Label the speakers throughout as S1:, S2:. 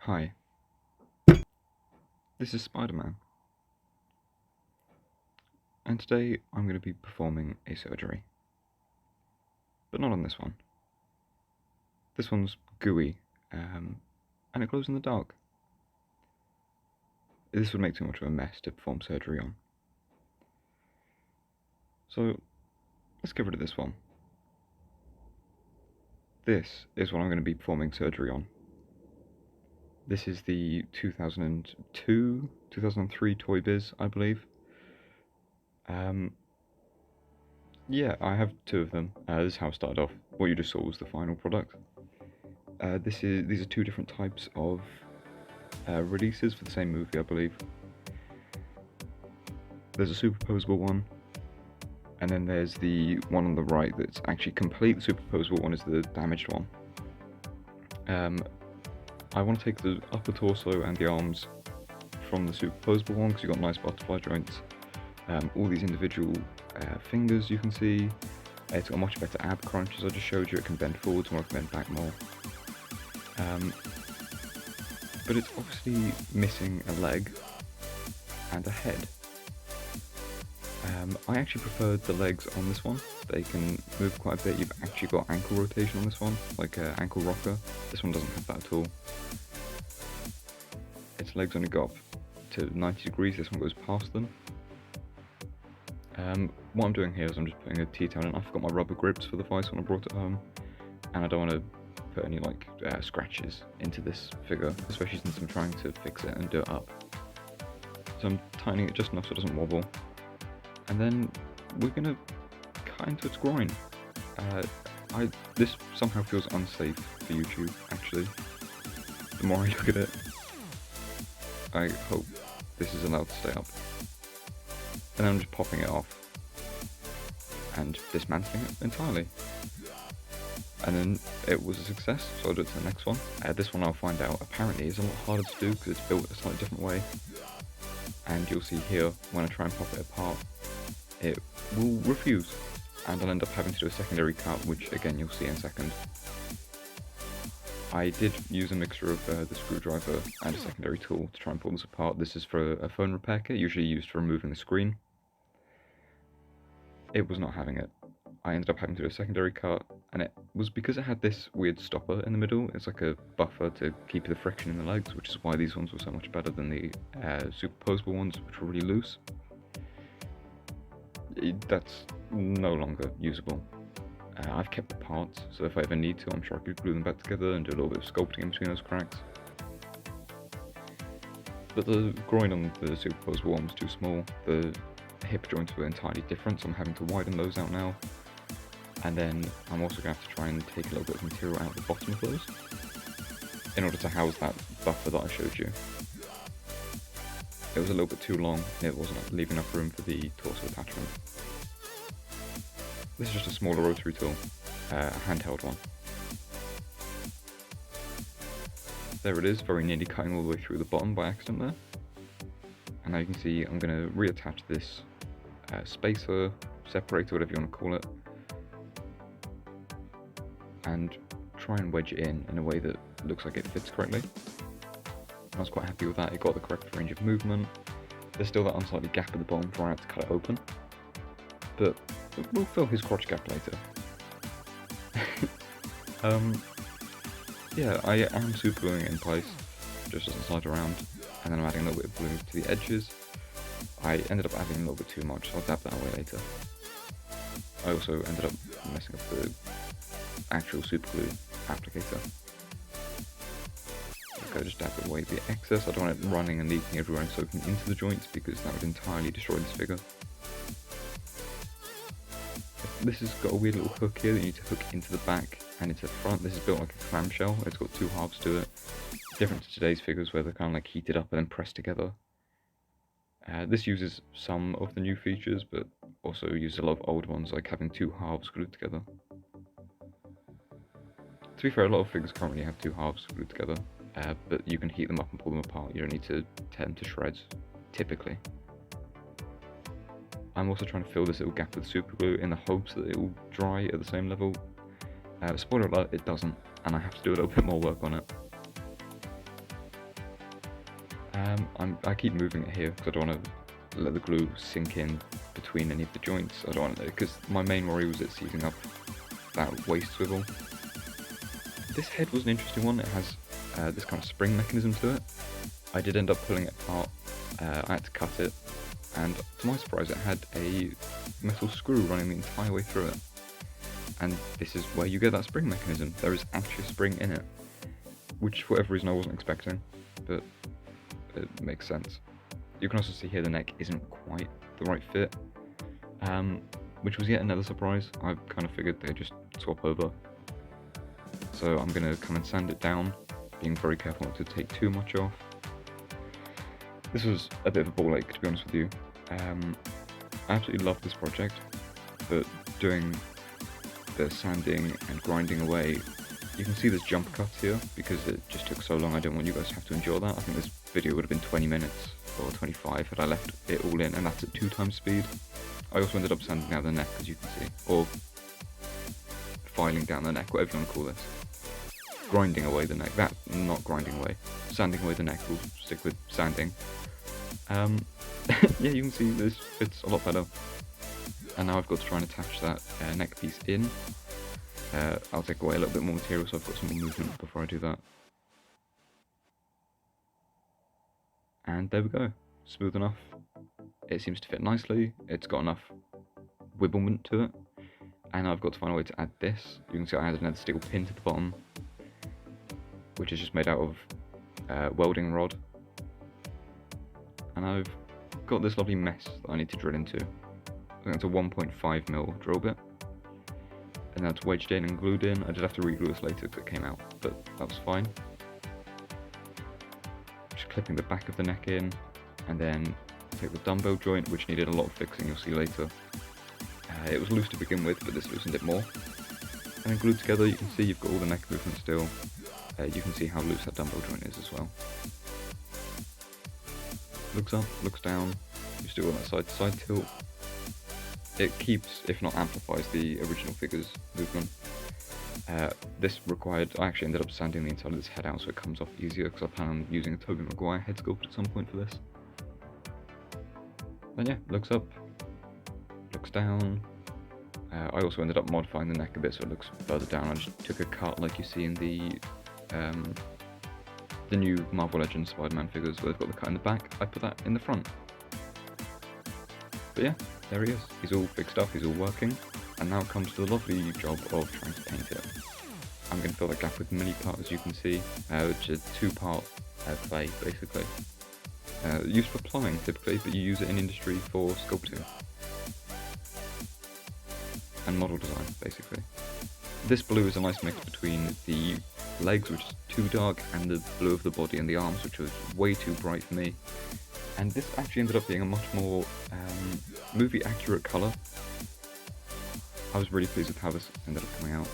S1: Hi, this is Spider-Man, and today I'm going to be performing a surgery. But not on this one. This one's gooey, and it glows in the dark. This would make too much of a mess to perform surgery on. So, let's get rid of this one. This is what I'm going to be performing surgery on. This is the 2002, 2003 Toybiz, I believe. Yeah, I have two of them. This is how it started off. What you just saw was the final product. These are two different types of releases for the same movie, I believe. There's a superposable one, and then there's the one on the right that's actually complete. The superposable one is the damaged one. I want to take the upper torso and the arms from the superposable one because you've got nice butterfly joints. All these individual fingers you can see. It's got a much better ab crunch, as I just showed you. It can bend forwards more, it can bend back more. But it's obviously missing a leg and a head. I actually preferred the legs on this one. They can move quite a bit. You've actually got ankle rotation on this one, like an ankle rocker. This one doesn't have that at all. Its legs only go up to 90 degrees, this one goes past them. What I'm doing here is I'm just putting a T-towel in. I forgot my rubber grips for the vice when I brought it home, and I don't want to put any scratches into this figure, especially since I'm trying to fix it and do it up. So I'm tightening it just enough so it doesn't wobble. And then we're going to cut into its groin. This somehow feels unsafe for YouTube, actually. The more I look at it, I hope this is allowed to stay up. And then I'm just popping it off and dismantling it entirely. And then it was a success, so I'll do it to the next one. This one I'll find out apparently is a lot harder to do because it's built a slightly different way. And you'll see here, when I try and pop it apart, it will refuse, and I'll end up having to do a secondary cut, which again you'll see in a second. I did use a mixture of the screwdriver and a secondary tool to try and pull this apart. This is for a phone repair kit, usually used for removing the screen. It was not having it. I ended up having to do a secondary cut, and it was because it had this weird stopper in the middle. It's like a buffer to keep the friction in the legs, which is why these ones were so much better than the superposable ones, which were really loose. That's no longer usable. I've kept the parts, so if I ever need to, I'm sure I could glue them back together and do a little bit of sculpting in between those cracks. But the groin on the superposable one was too small. The hip joints were entirely different, so I'm having to widen those out now. And then I'm also going to have to try and take a little bit of material out of the bottom of those in order to house that buffer that I showed you. It was a little bit too long, it wasn't leaving enough room for the torso attachment. This is just a smaller rotary tool, a handheld one. There it is, very nearly cutting all the way through the bottom by accident there. And now you can see I'm going to reattach this spacer, separator, whatever you want to call it, and try and wedge it in a way that looks like it fits correctly. I was quite happy with that. It got the correct range of movement. There's still that unsightly gap at the bottom where I have to cut it open, but we'll fill his crotch gap later. Yeah, I am super gluing it in place, just doesn't slide around, and then I'm adding a little bit of glue to the edges. I ended up adding a little bit too much, so I'll dab that away later. I also ended up messing up the actual super glue applicator. I just dab away the excess. I don't want it running and leaking everywhere and soaking into the joints because that would entirely destroy this figure. This has got a weird little hook here that you need to hook into the back and into the front. This is built like a clamshell. It's got two halves to it. Different to today's figures where they're kind of like heated up and then pressed together. This uses some of the new features, but also uses a lot of old ones, like having two halves glued together. To be fair, a lot of figures currently have two halves glued together. But you can heat them up and pull them apart. You don't need to tear them to shreds, typically. I'm also trying to fill this little gap with super glue in the hopes that it will dry at the same level. Spoiler alert, it doesn't, and I have to do a little bit more work on it. I keep moving it here because I don't want to let the glue sink in between any of the joints. I don't want it, because my main worry was it seizing up that waist swivel. This head was an interesting one. It has this kind of spring mechanism to it. I did end up pulling it apart. I had to cut it, and to my surprise it had a metal screw running the entire way through it. And this is where you get that spring mechanism. There is actually a spring in it, which for whatever reason I wasn't expecting, but it makes sense. You can also see here the neck isn't quite the right fit, which was yet another surprise. I kind of figured they'd just swap over. So I'm going to come and sand it down, being very careful not to take too much off. This was a bit of a ball ache, to be honest with you. I absolutely love this project, but doing the sanding and grinding away, you can see there's jump cuts here because it just took so long. I didn't want you guys to have to endure that. I think this video would have been 20 minutes or 25 had I left it all in, and that's at 2x speed. I also ended up sanding down the neck, as you can see, or filing down the neck, whatever you want to call this. Grinding away the neck, not grinding away, sanding away the neck, we'll stick with sanding. Yeah, you can see this fits a lot better. And now I've got to try and attach that neck piece in. I'll take away a little bit more material so I've got some more movement before I do that. And there we go, smooth enough. It seems to fit nicely, it's got enough wibblement to it. And I've got to find a way to add this. You can see I added another steel pin to the bottom, which is just made out of welding rod. And I've got this lovely mess that I need to drill into. I think it's a 1.5mm drill bit. And that's wedged in and glued in. I did have to re-glue this later because it came out, but that was fine. Just clipping the back of the neck in, and then take the dumbbell joint, which needed a lot of fixing, you'll see later. It was loose to begin with, but this loosened it more. And then glued together, you can see you've got all the neck movement still. You can see how loose that dumbbell joint is as well. Looks up, looks down, you still got that side to side tilt. It keeps, if not amplifies, the original figure's movement. This required, I actually ended up sanding the inside of this head out so it comes off easier, because I plan on using a Tobey Maguire head sculpt at some point for this. Then yeah, looks up, looks down. I also ended up modifying the neck a bit so it looks further down. I just took a cut like you see in the new Marvel Legends Spider-Man figures where they've got the cut in the back. I put that in the front. But yeah, there he is. He's all fixed up, he's all working, and now comes the lovely job of trying to paint it. I'm going to fill that gap with mini part, as you can see, which is a 2-part clay basically. Used for plumbing typically, but you use it in industry for sculpting and model design basically. This blue is a nice mix between the legs, which is too dark, and the blue of the body and the arms, which was way too bright for me. And this actually ended up being a much more movie accurate colour. I was really pleased with how this ended up coming out.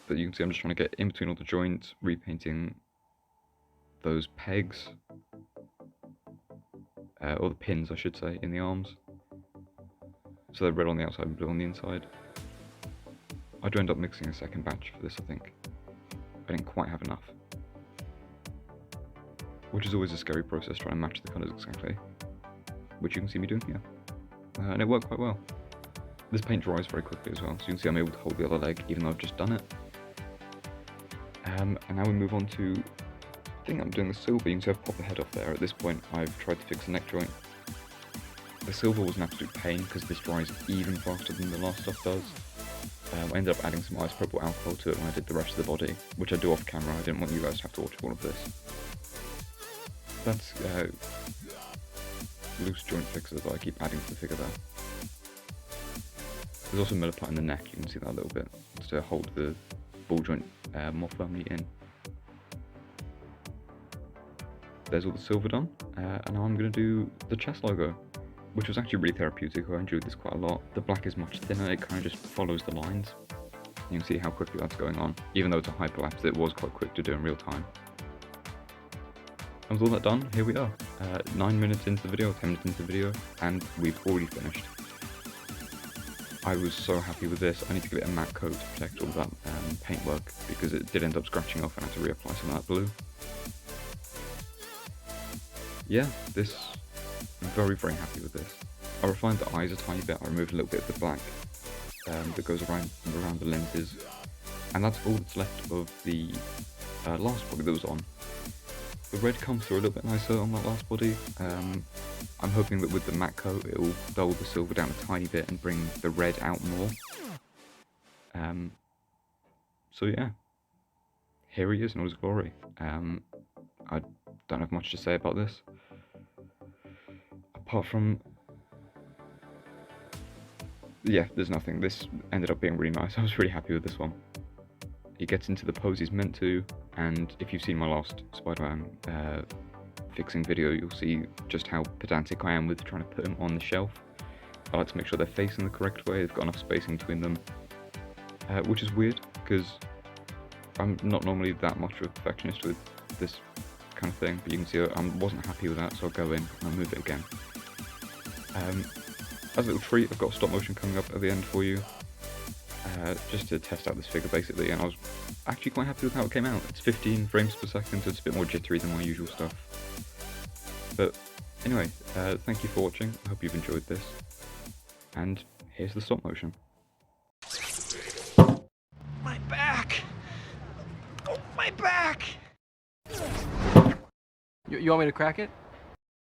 S1: But you can see I'm just trying to get in between all the joints, repainting those pegs, or the pins I should say, in the arms. So they're red on the outside and blue on the inside. I do end up mixing a second batch for this, I think. I didn't quite have enough. Which is always a scary process, trying to match the colours exactly. Which you can see me doing here. And it worked quite well. This paint dries very quickly as well, so you can see I'm able to hold the other leg even though I've just done it. And now we move on to, I think I'm doing the silver. You can see I've popped the head off there. At this point I've tried to fix the neck joint. The silver was an absolute pain because this dries even faster than the last stuff does. I ended up adding some isopropyl alcohol to it when I did the rest of the body, which I do off camera. I didn't want you guys to have to watch all of this. That's loose joint fixer that I keep adding to the figure there. There's also Milliput in the neck, you can see that a little bit, to hold the ball joint more firmly in. There's all the silver done, and now I'm going to do the chest logo, which was actually really therapeutic. I enjoyed this quite a lot. The black is much thinner, it kind of just follows the lines. You can see how quickly that's going on. Even though it's a hyperlapse, it was quite quick to do in real time. And with all that done, here we are. 9 minutes into the video, 10 minutes into the video, and we've already finished. I was so happy with this. I need to give it a matte coat to protect all of that paintwork, because it did end up scratching off and I had to reapply some of that blue. yeah, I'm very, very happy with this. I refined the eyes a tiny bit. I removed a little bit of the black that goes around the lenses, and that's all that's left of the last body that was on. The red comes through a little bit nicer on that last body. I'm hoping that with the matte coat it will dull the silver down a tiny bit and bring the red out more. So yeah, here he is in all his glory. I don't have much to say about this, apart from, yeah, there's nothing. This ended up being really nice. I was really happy with this one. He gets into the pose he's meant to, and if you've seen my last Spider-Man fixing video, you'll see just how pedantic I am with trying to put him on the shelf. I like to make sure they're facing the correct way, they've got enough spacing between them, which is weird, because I'm not normally that much of a perfectionist with this kind of thing, but you can see I wasn't happy with that, so I'll go in and I'll move it again. As a little treat, I've got a stop motion coming up at the end for you, just to test out this figure basically, and I was actually quite happy with how it came out. It's 15 frames per second, so it's a bit more jittery than my usual stuff. But anyway, thank you for watching, I hope you've enjoyed this, and here's the stop motion.
S2: My back! Oh, my back!
S3: You want me to crack it?